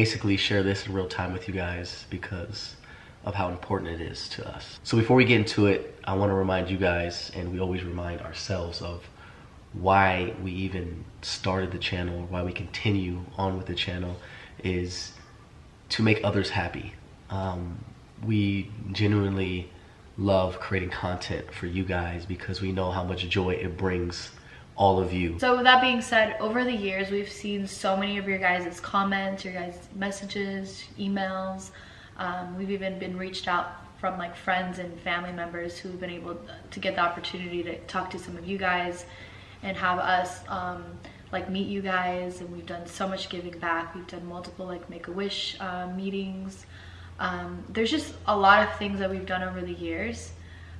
basically share this in real time with you guys because of how important it is to us. So before we get into it, I want to remind you guys, and we always remind ourselves, of why we even started the channel, why we continue on with the channel, is to make others happy. We genuinely love creating content for you guys because we know how much joy it brings all of you. So with that being said, over the years we've seen so many of your guys' comments, your guys' messages, emails. We've even been reached out from like friends and family members who've been able to get the opportunity to talk to some of you guys and have us like meet you guys, and we've done so much giving back. We've done multiple like Make-A-Wish meetings. There's just a lot of things that we've done over the years.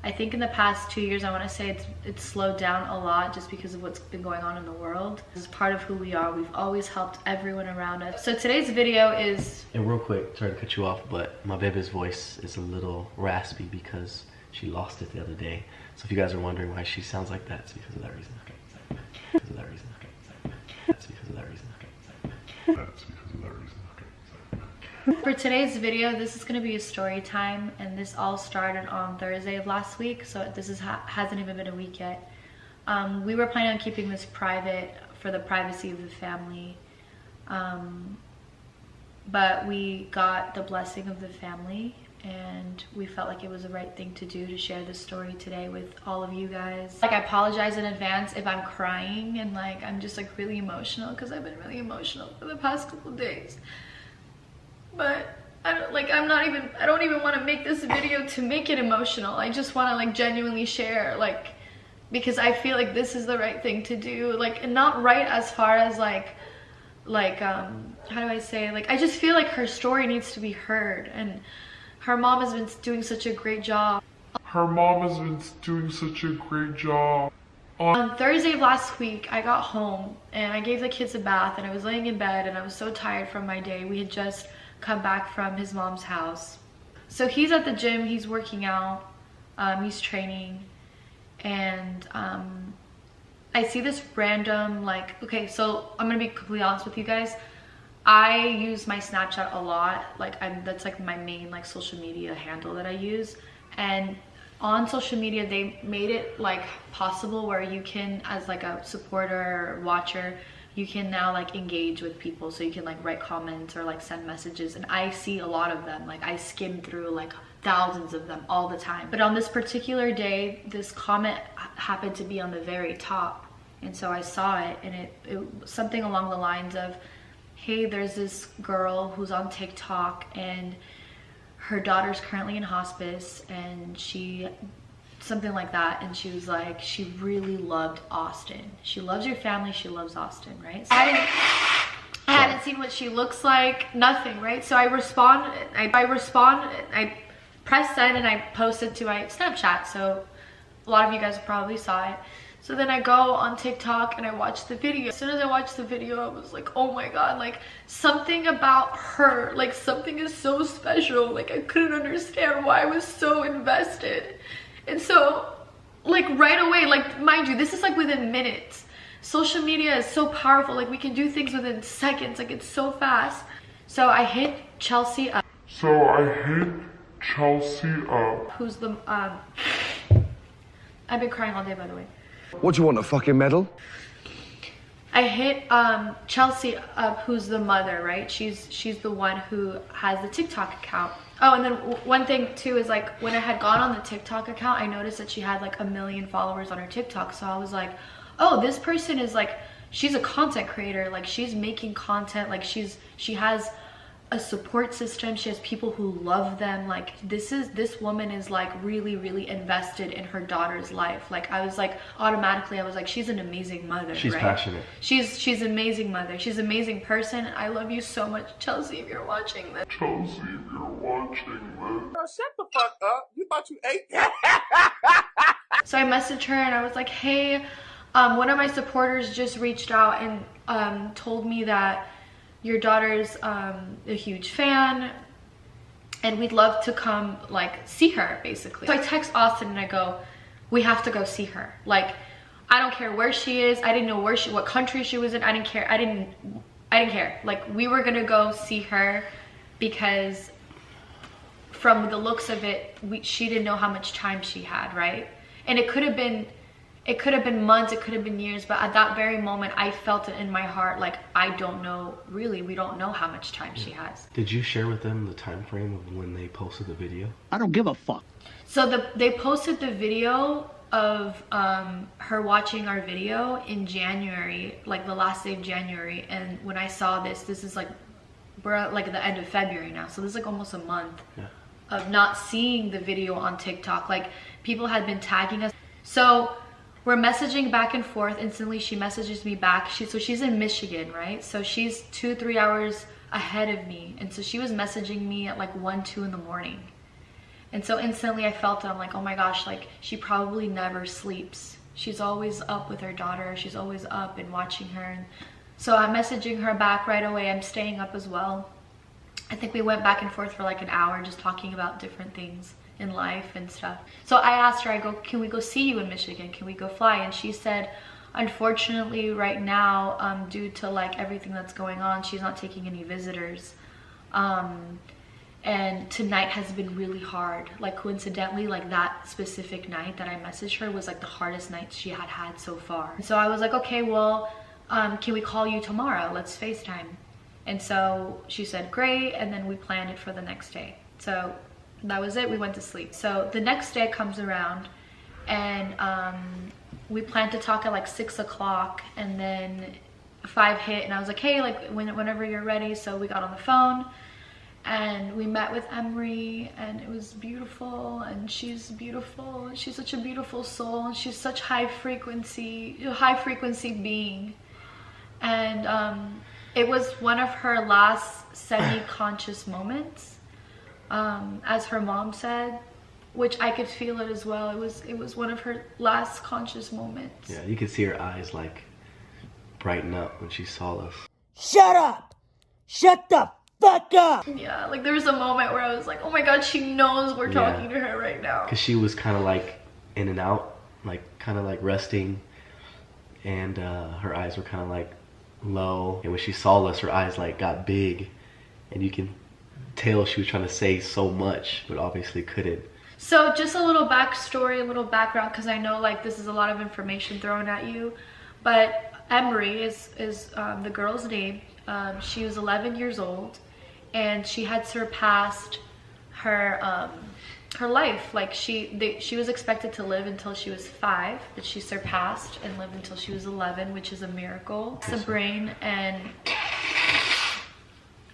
I think in the past 2 years, I want to say it's slowed down a lot just because of what's been going on in the world. This is part of who we are. We've always helped everyone around us. So today's video is... And real quick, sorry to cut you off, but my baby's voice is a little raspy because she lost it the other day. So if you guys are wondering why she sounds like that, it's because of that reason. Okay, sorry. Because of that reason. Okay, sorry. That's because of that reason. Okay, sorry. That's because of that reason. For today's video, this is going to be a story time, and this all started on Thursday of last week, so this is hasn't even been a week yet. We were planning on keeping this private for the privacy of the family, but we got the blessing of the family, and we felt like it was the right thing to do to share this story today with all of you guys. Like, I apologize in advance if I'm crying and like I'm just like really emotional, because I've been really emotional for the past couple days. But I don't even want to make this video to make it emotional. I just want to like genuinely share, like, because I feel like this is the right thing to do. Like, and not right as far as like how do I say, like, I just feel like her story needs to be heard, and her mom has been doing such a great job. On Thursday of last week, I got home and I gave the kids a bath, and I was laying in bed and I was so tired from my day. We had just come back from his mom's house. So he's at the gym, he's working out, he's training, and I see this random, like, okay, so I'm gonna be completely honest with you guys. I use my Snapchat a lot. Like, that's like my main like social media handle that I use, and on social media they made it like possible where you can, as like a supporter or watcher, you can now like engage with people. So you can like write comments or like send messages, and I see a lot of them. Like, I skim through like thousands of them all the time. But on this particular day, this comment happened to be on the very top, and so I saw it, and it was something along the lines of, hey, there's this girl who's on TikTok and her daughter's currently in hospice, and something like that, and she was like, she really loved Austin. She loves your family, she loves Austin, right? So I hadn't seen what she looks like, nothing, right? So I pressed send, and I posted to my Snapchat, so a lot of you guys probably saw it. So then I go on TikTok and I watch the video. As soon as I watched the video, I was like, oh my god, like, something about her, like, something is so special. Like, I couldn't understand why I was so invested. And so, like, right away, like, mind you, this is like within minutes. Social media is so powerful. Like, we can do things within seconds. Like, it's so fast. So I hit Chelsea up. Who's the, I've been crying all day, by the way. What do you want, a fucking medal? I hit Chelsea up, who's the mother, right? She's the one who has the TikTok account. Oh, and then one thing too is, like, when I had gone on the TikTok account, I noticed that she had like 1 million followers on her TikTok. So I was like, oh, this person is like, she's a content creator. Like, she's making content. Like, she has a support system. She has people who love them. Like, this woman is like really, really invested in her daughter's life. Like, I was like, automatically I was like, she's an amazing mother. She's right? passionate. She's an amazing mother. She's an amazing person. I love you so much, Chelsea, if you're watching this. Girl, shut the fuck up. You thought you ate So I messaged her and I was like, hey, one of my supporters just reached out and told me that your daughter's a huge fan and we'd love to come like see her, basically. So I text Austin and I go, we have to go see her. Like, I don't care where she is. I didn't know what country she was in. I didn't care. I didn't care. Like, we were gonna go see her because from the looks of it, she didn't know how much time she had, right? And it could have been months, it could have been years, but at that very moment, I felt it in my heart, like, I don't know, really, we don't know how much time she has. Did you share with them the time frame of when they posted the video? I don't give a fuck. So they posted the video of her watching our video in January, like the last day of January, and when I saw this is like, we're at like the end of February now, so this is like almost a month of not seeing the video on TikTok. Like, people had been tagging us. So we're messaging back and forth. Instantly she messages me back. So she's in Michigan, right? So she's 2-3 hours ahead of me, and so she was messaging me at like 1-2 in the morning. And so instantly I felt it. I'm like, oh my gosh, like, she probably never sleeps. She's always up with her daughter. She's always up and watching her. And so I'm messaging her back right away. I'm staying up as well. I think we went back and forth for like an hour just talking about different things in life and stuff. So I asked her, I go, can we go see you in Michigan? Can we go fly? And she said, unfortunately right now, due to like everything that's going on, she's not taking any visitors. And tonight has been really hard. Like, coincidentally, like that specific night that I messaged her was like the hardest night she had had so far. So I was like, okay, well, can we call you tomorrow? Let's FaceTime. And so she said, great. And then we planned it for the next day. So that was it. We went to sleep. So the next day comes around, and we planned to talk at like 6 o'clock, and then 5 hit, and I was like, hey, like whenever you're ready. So we got on the phone and we met with Emery, and it was beautiful, and she's beautiful, and she's such a beautiful soul, and she's such high frequency being. And it was one of her last semi-conscious moments, as her mom said, which I could feel it as well. It was one of her last conscious moments. Yeah, you could see her eyes like brighten up when she saw us. Shut up! Shut the fuck up! Yeah, like there was a moment where I was like, oh my god, she knows we're talking to her right now. Because she was kind of like in and out, like kind of like resting, and her eyes were kind of like low, and when she saw us, her eyes like got big, and you can tell she was trying to say so much but obviously couldn't. So just a little backstory, a little background, because I know like this is a lot of information thrown at you, but Emery is the girl's name. She was 11 years old, and she had surpassed her her life. Like she was expected to live until she was 5, but she surpassed and lived until she was 11, which is a miracle. It's a brain, and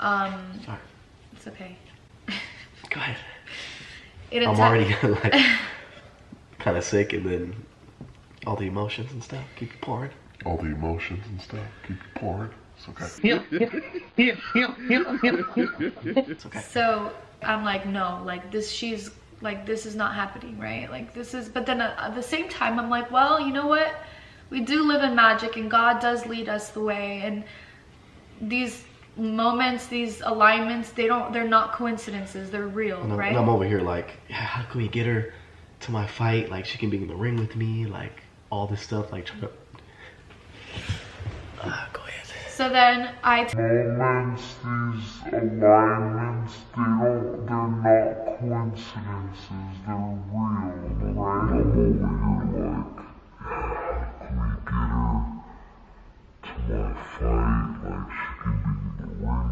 Sorry. it's okay. Go ahead. I'm already like kind of sick, and then all the emotions and stuff keep pouring. All the emotions and stuff keep pouring. It's okay. It's okay. So I'm like, no, like this, she's like, this is not happening, right? Like this is, but then at the same time, I'm like, well, you know what? We do live in magic, and God does lead us the way. And these moments, these alignments, they're not coincidences, they're real, right? And I'm over here like, yeah, how can we get her to my fight? Like, she can be in the ring with me, like all this stuff, like trying to go ahead. So then Moments, these alignments, they're not coincidences, they're real, right? I'm over here like, can we get her to my fight? Like, she can be in the ring with me, like, all this stuff, like, trying to...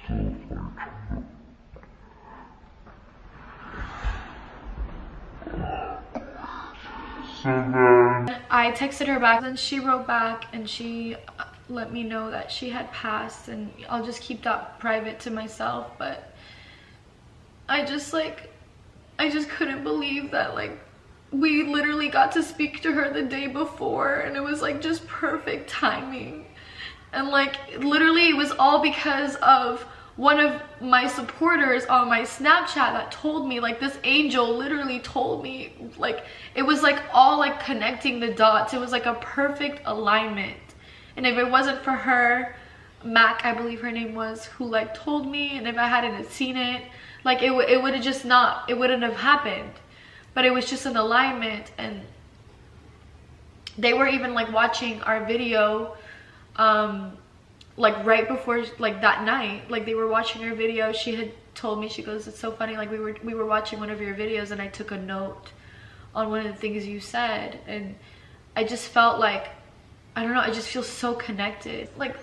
So then I texted her back, and she wrote back, and she let me know that she had passed, and I'll just keep that private to myself. But I just couldn't believe that, like, we literally got to speak to her the day before, and it was like just perfect timing. And like literally it was all because of one of my supporters on my Snapchat that told me, like, this angel literally told me, like, it was like all like connecting the dots. It was like a perfect alignment. And if it wasn't for her, Mac, I believe her name was, who like told me, and if I hadn't seen it, like it would have just not, it wouldn't have happened. But it was just an alignment, and they were even like watching our video like right before, like that night, like they were watching our video. She had told me, she goes, it's so funny, like we were watching one of your videos and I took a note on one of the things you said, and I just felt like, I don't know, I just feel so connected. Like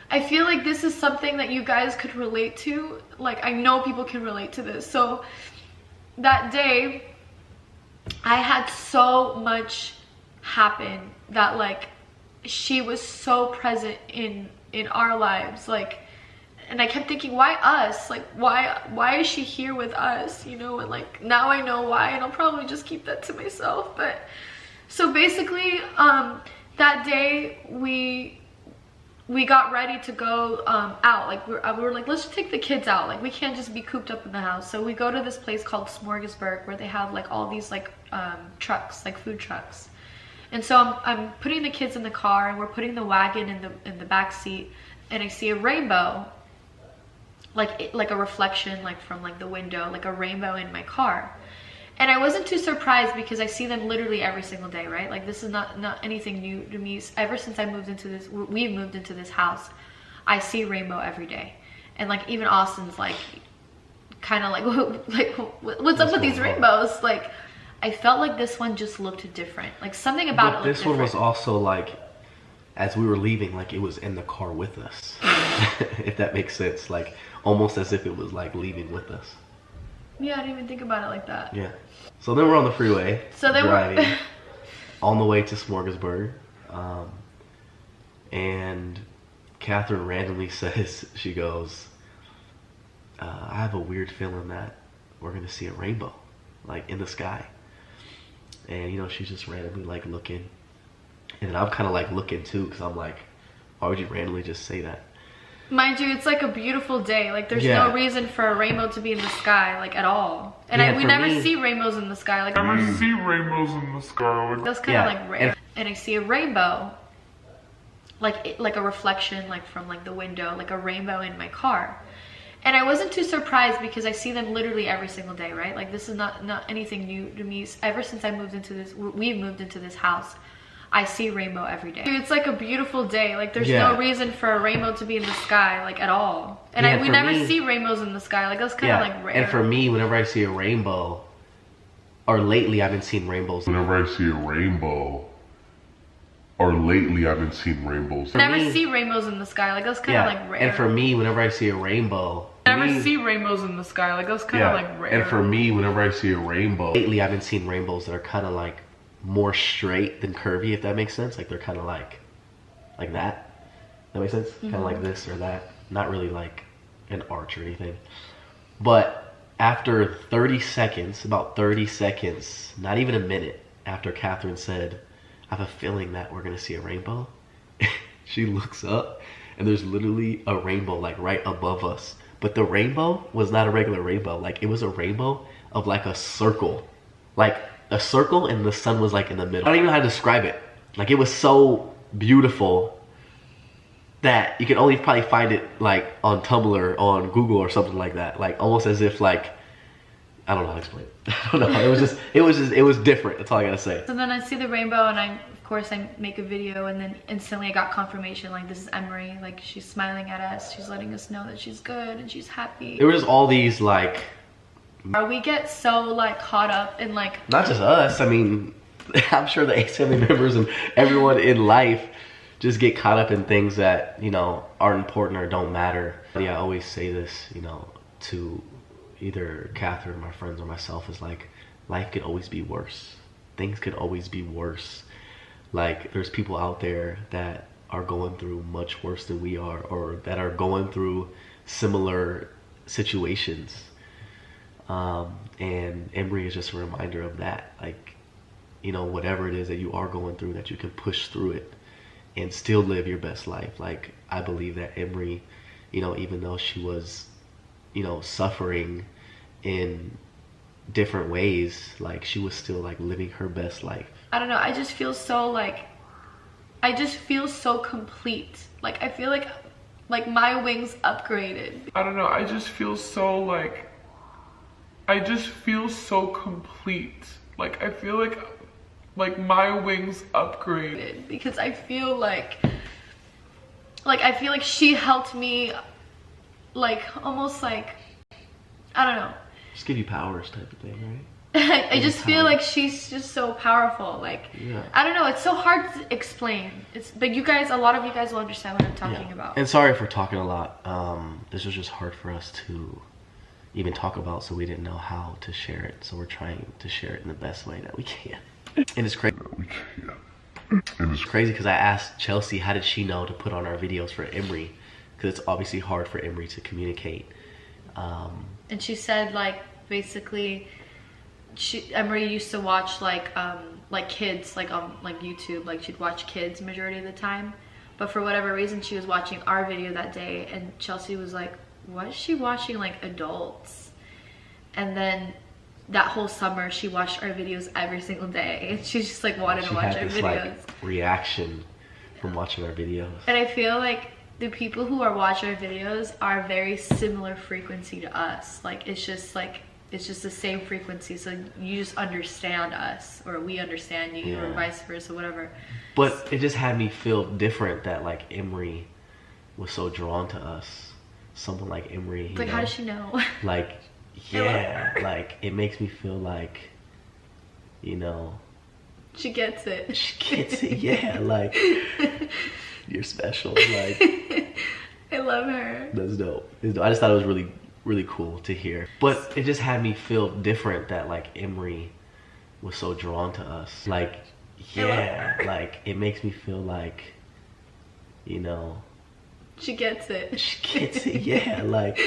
I feel like this is something that you guys could relate to. Like I know people can relate to this. So that day I had so much happen that like she was so present in our lives, like, and I kept thinking, why us? Like why is she here with us, you know? And like now I know why, and I'll probably just keep that to myself. But so basically that day we got ready to go out. Like we were like, let's take the kids out, like we can't just be cooped up in the house. So we go to this place called Smorgasburg, where they have like all these like trucks, like food trucks. And so I'm putting the kids in the car, and we're putting the wagon in the back seat, and I see a rainbow, like a reflection, like from like the window, like a rainbow in my car. And I wasn't too surprised because I see them literally every single day, right? Like this is not anything new to me. Ever since we've moved into this house, I see rainbow every day. And like even Austin's like kind of like what's up with these rainbows? Like I felt like this one just looked different. Like something about it looked this one different. was also like, as we were leaving, like it was in the car with us. If that makes sense. Like almost as if it was like leaving with us. Yeah, I didn't even think about it like that. Yeah. So then we're on the freeway, so they driving were on the way to Smorgasburg, and Catherine randomly says, she goes, I have a weird feeling that we're gonna see a rainbow, like in the sky. And you know, she's just randomly like looking, and then I'm kind of like looking too, because I'm like, why would you randomly just say that? Mind you, it's like a beautiful day. Like there's Yeah. no reason for a rainbow to be in the sky, like at all. And Yeah, we for never me- see rainbows in the sky. Like I see rainbows in the sky. Like, that's kind of Yeah, like rare. And I see a rainbow, like a reflection, like from like the window, like a rainbow in my car. And I wasn't too surprised because I see them literally every single day, right? Like this is not anything new to me. Ever since we've moved into this house, I see rainbow every day. It's like a beautiful day. Like there's Yeah. no reason for a rainbow to be in the sky, like at all. And Yeah, we for never me- see rainbows in the sky. Like that's kind of like rare. And for me, whenever I see a rainbow, or lately I've been seeing rainbows. whenever I see a rainbow, or lately I've been seeing rainbows. never me- see rainbows in the sky. Like that's kind of like rare. And for me, whenever I see a rainbow, never see rainbows in the sky. Like that's kind of like rare. And for me, whenever I see a rainbow, lately I've been seeing rainbows that are kind of like more straight than curvy, if that makes sense. Like they're kind of like that. That makes sense? Kind of like this or that. Not really like an arch or anything. But after 30 seconds, about 30 seconds, not even a minute after Catherine said, I have a feeling that we're going to see a rainbow, she looks up and there's literally a rainbow like right above us. But the rainbow was not a regular rainbow. Like it was a rainbow of like a circle. Like a circle, and the sun was like in the middle. I don't even know how to describe it. Like it was so beautiful that you can only probably find it like on Tumblr, on Google or something like that. Like almost as if like, I don't know how to explain it. I don't know. It was different. That's all I gotta say. So then I see the rainbow, and of course I make a video, and then instantly I got confirmation, like this is Emery, like she's smiling at us, she's letting us know that she's good and she's happy. There were just all these like, We get so like caught up in like, not just us, I mean, I'm sure the Ace family members and everyone in life just get caught up in things that, you know, aren't important or don't matter. Yeah, I always say this, you know, to either Catherine, my friends, or myself, is like, life could always be worse. Things could always be worse. Like, there's people out there that are going through much worse than we are, or that are going through similar situations. And Emery is just a reminder of that. Like, you know, whatever it is that you are going through, that you can push through it and still live your best life. Like, I believe that Emery, you know, even though she was, you know, suffering in different ways, like she was still like living her best life. I don't know, I just feel so like, I just feel so complete. Like I feel like my wings upgraded. I don't know, I just feel so like, I just feel so complete. Like I feel like my wings upgrade. Because I feel like she helped me, like, almost like, I don't know. Just give you powers type of thing, right? I just feel like she's just so powerful. Like, Yeah. I don't know. It's so hard to explain. But you guys, a lot of you guys will understand what I'm talking about. And sorry for talking a lot. This was just hard for us to even talk about, so we didn't know how to share it. So we're trying to share it in the best way that we can. And it's crazy. It's crazy because I asked Chelsea how did she know to put on our videos for Emery, because it's obviously hard for Emery to communicate. And she said, like, basically, Emery used to watch like kids, like on like YouTube, like she'd watch kids majority of the time, but for whatever reason she was watching our video that day, and Chelsea was like, what is she watching, like adults? And then that whole summer she watched our videos every single day, and she just like wanted to watch our videos. Like, reaction from watching our videos. And I feel like the people who are watching our videos are very similar frequency to us. Like it's just the same frequency, so you just understand us, or we understand you, or vice versa, whatever. But it just had me feel different that like Emery was so drawn to us. Someone like Emery. Like, how does she know? Like, yeah, like it makes me feel like, you know, she gets it. She gets it, yeah. Like, you're special. Like, I love her. That's dope. I just thought it was really, really cool to hear. But it just had me feel different that like Emery was so drawn to us. Like, yeah, like it makes me feel like, you know, she gets it. She gets it, yeah. Like,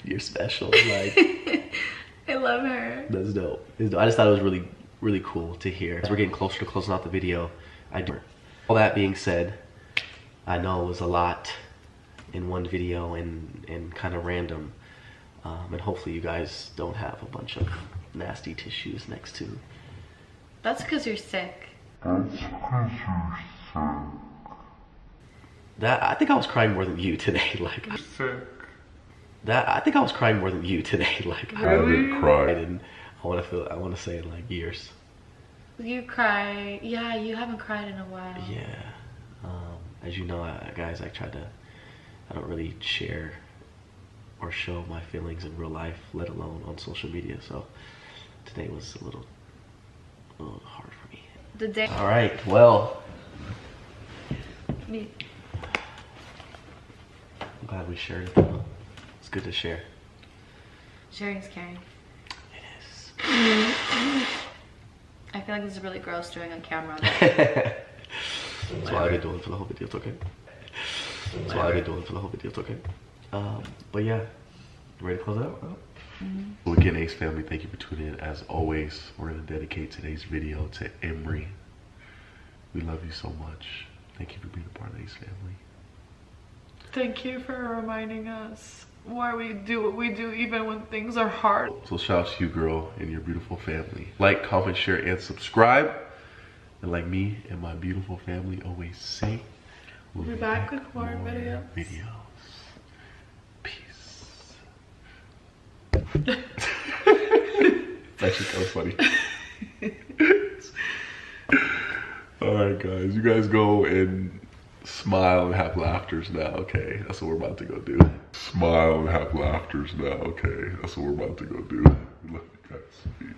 you're special. Like, I love her. That's dope. I just thought it was really, really cool to hear. As we're getting closer to closing out the video, all that being said, I know it was a lot in one video and kind of random, and hopefully you guys don't have a bunch of nasty tissues next to. That's because you're sick. That I think I was crying more than you today. Like, Sick. that I think I was crying more than you today. Like, I didn't cry. And I want to say it like years. You cry. Yeah, you haven't cried in a while. Yeah. As you know, guys, I don't really share or show my feelings in real life, let alone on social media. So today was a little hard for me. The day. All right. Well, Me. I'm glad we shared it. It's good to share. Sharing's caring. It is. I feel like this is really gross doing on camera. That's what I've been doing for the whole video. It's okay. That's what I've been doing for the whole video. It's okay. But yeah, ready to close it out? Well, again, Ace family, thank you for tuning in. As always, we're going to dedicate today's video to Emery. We love you so much. Thank you for being a part of the Ace family. Thank you for reminding us why we do what we do even when things are hard. So shout out to you, girl, and your beautiful family. Like, comment, share, and subscribe. And like me and my beautiful family always say, we'll be back with more videos. Peace. That's just so funny. Alright guys, you guys go and smile and have laughters now, okay? That's what we're about to go do. Smile and have laughters now, okay? That's what we're about to go do. We love you guys. Peace.